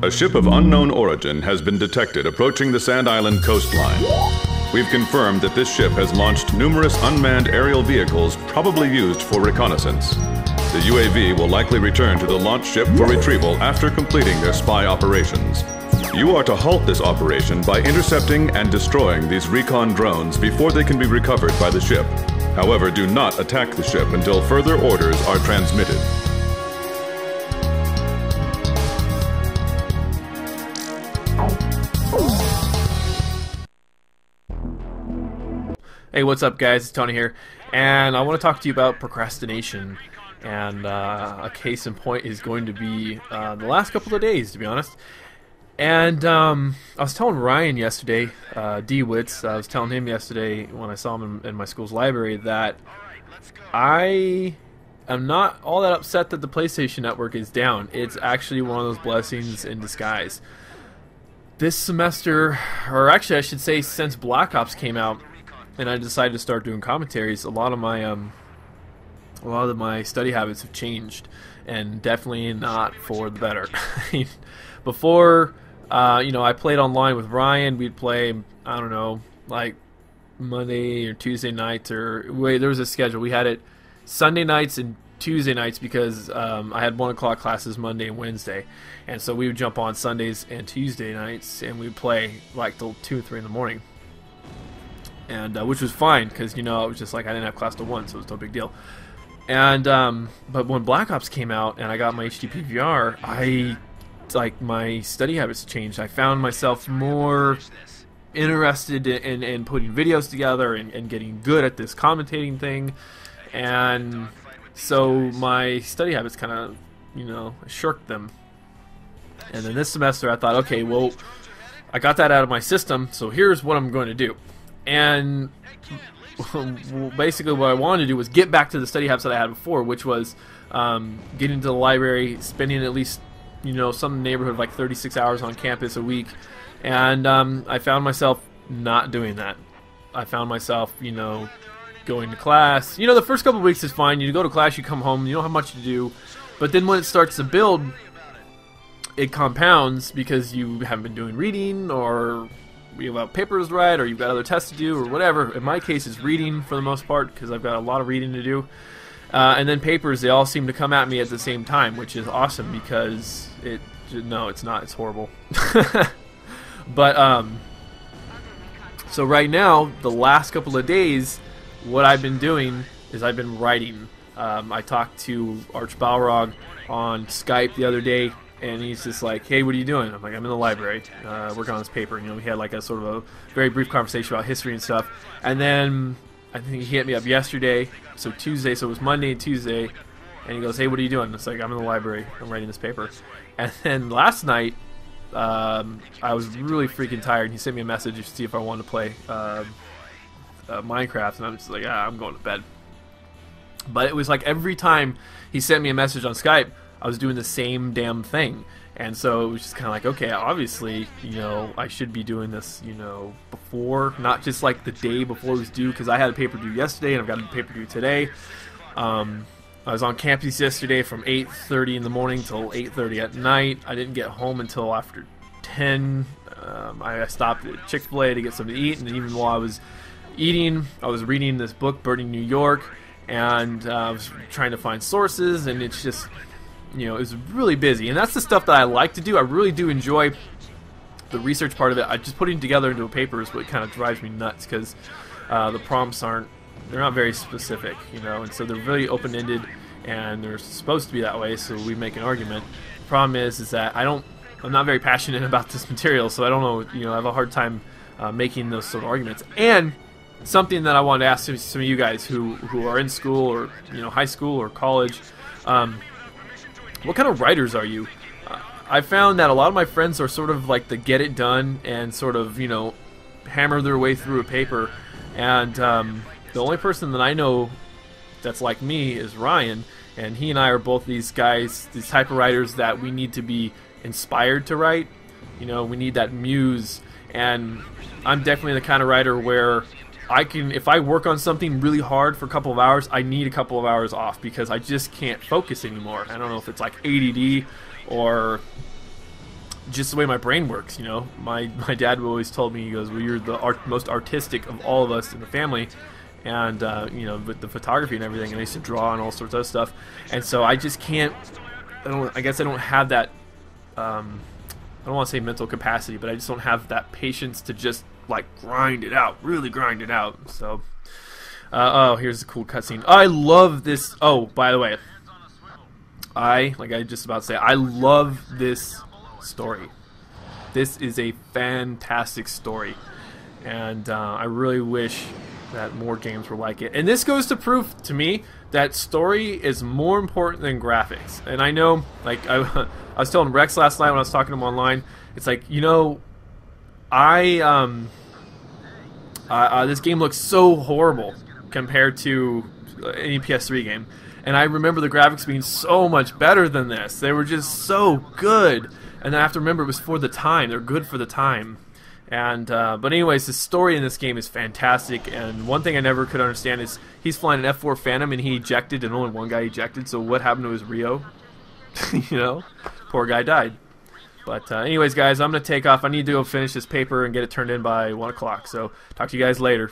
A ship of unknown origin has been detected approaching the Sand Island coastline. We've confirmed that this ship has launched numerous unmanned aerial vehicles probably used for reconnaissance. The UAV will likely return to the launch ship for retrieval after completing their spy operations. You are to halt this operation by intercepting and destroying these recon drones before they can be recovered by the ship. However, do not attack the ship until further orders are transmitted. Hey, what's up guys, it's Tony here, and I want to talk to you about procrastination, and a case in point is going to be the last couple of days, to be honest. And I was telling Ryan yesterday, D-Witz, I was telling him yesterday when I saw him in my school's library that I am not all that upset that the PlayStation Network is down. It's actually one of those blessings in disguise. This semester, or actually I should say since Black Ops came out, and I decided to start doing commentaries, a lot of my study habits have changed, and definitely not for the better. Before, I played online with Ryan. We'd play, I don't know, like Monday or Tuesday nights, or there was a schedule. We had it Sunday nights and Tuesday nights because I had 1 o'clock classes Monday and Wednesday, and so we would jump on Sundays and Tuesday nights, and we'd play like till 2 or 3 in the morning. And which was fine because it was just like I didn't have class till 1, so it was no big deal. And but when Black Ops came out and I got my HTP VR, my study habits changed. I found myself more interested in putting videos together and getting good at this commentating thing, and so my study habits kind of shirked them. And then this semester I thought, okay, well, I got that out of my system, so here's what I'm going to do. And basically what I wanted to do was get back to the study habits that I had before, which was getting to the library, spending at least some neighborhood of like 36 hours on campus a week. And I found myself not doing that. I found myself going to class. The first couple of weeks is fine. You go to class, you come home, you don't have much to do. But then when it starts to build, it compounds because you haven't been doing reading, or you have papers to write, or you've got other tests to do, or whatever. In my case, it's reading for the most part because I've got a lot of reading to do. And then papers, they all seem to come at me at the same time, which is awesome because no, it's not. It's horrible. But so right now, the last couple of days, what I've been doing is I've been writing. I talked to Arch Balrog on Skype the other day, and he's just like, hey, what are you doing? I'm like, I'm in the library, working on this paper. We had like a sort of a very brief conversation about history and stuff. And then I think he hit me up yesterday, so Tuesday, so it was Monday and Tuesday, and he goes, hey, what are you doing? It's like, I'm in the library, I'm writing this paper. And then last night, I was really freaking tired, and he sent me a message to see if I wanted to play Minecraft, and I'm just like, I'm going to bed. But it was like every time he sent me a message on Skype, I was doing the same damn thing. And so it was just kind of like, okay, obviously, I should be doing this, before, not just like the day before it was due, because I had a paper due yesterday and I've got a paper due today. I was on campus yesterday from 8:30 in the morning till 8:30 at night. I didn't get home until after 10. I stopped at Chick-fil-A to get something to eat, and even while I was eating, I was reading this book, Burning New York, and I was trying to find sources, and it's just, it was really busy. And that's the stuff that I like to do. I really do enjoy the research part of it. I just putting together into a paper is what kind of drives me nuts, because the prompts they're not very specific, and so they're very open-ended, and they're supposed to be that way, so we make an argument. The problem is that I'm not very passionate about this material, so I don't know, I have a hard time making those sort of arguments. And something that I wanted to ask some of you guys who are in school, or high school or college, what kind of writers are you? I found that a lot of my friends are sort of like the get it done and sort of hammer their way through a paper, and the only person that I know that's like me is Ryan, and he and I are both these guys, these type of writers that we need to be inspired to write. We need that muse, and I'm definitely the kind of writer where if I work on something really hard for a couple of hours, I need a couple of hours off because I just can't focus anymore. I don't know if it's like ADD or just the way my brain works. You know, my dad always told me, he goes, well, you're the most artistic of all of us in the family, and you know, with the photography and everything, and I used to draw and all sorts of stuff, and so I just can't. I guess I don't have that. I don't want to say mental capacity, but I just don't have that patience to just like grind it out, really grind it out. So, oh, here's a cool cutscene. I love this. Oh, by the way, like I just about to say, I love this story. This is a fantastic story, and I really wish that more games were like it. And this goes to prove to me that story is more important than graphics. And I know, like I was telling Rex last night when I was talking to him online, it's like, you know, this game looks so horrible compared to any PS3 game, and I remember the graphics being so much better than this. They were just so good, and then I have to remember it was for the time. They're good for the time. And but anyways, the story in this game is fantastic, and one thing I never could understand is he's flying an F4 Phantom and he ejected, and only one guy ejected, so what happened to his Rio? You know? Poor guy died. But anyways, guys, I'm going to take off. I need to go finish this paper and get it turned in by 1 o'clock, so talk to you guys later.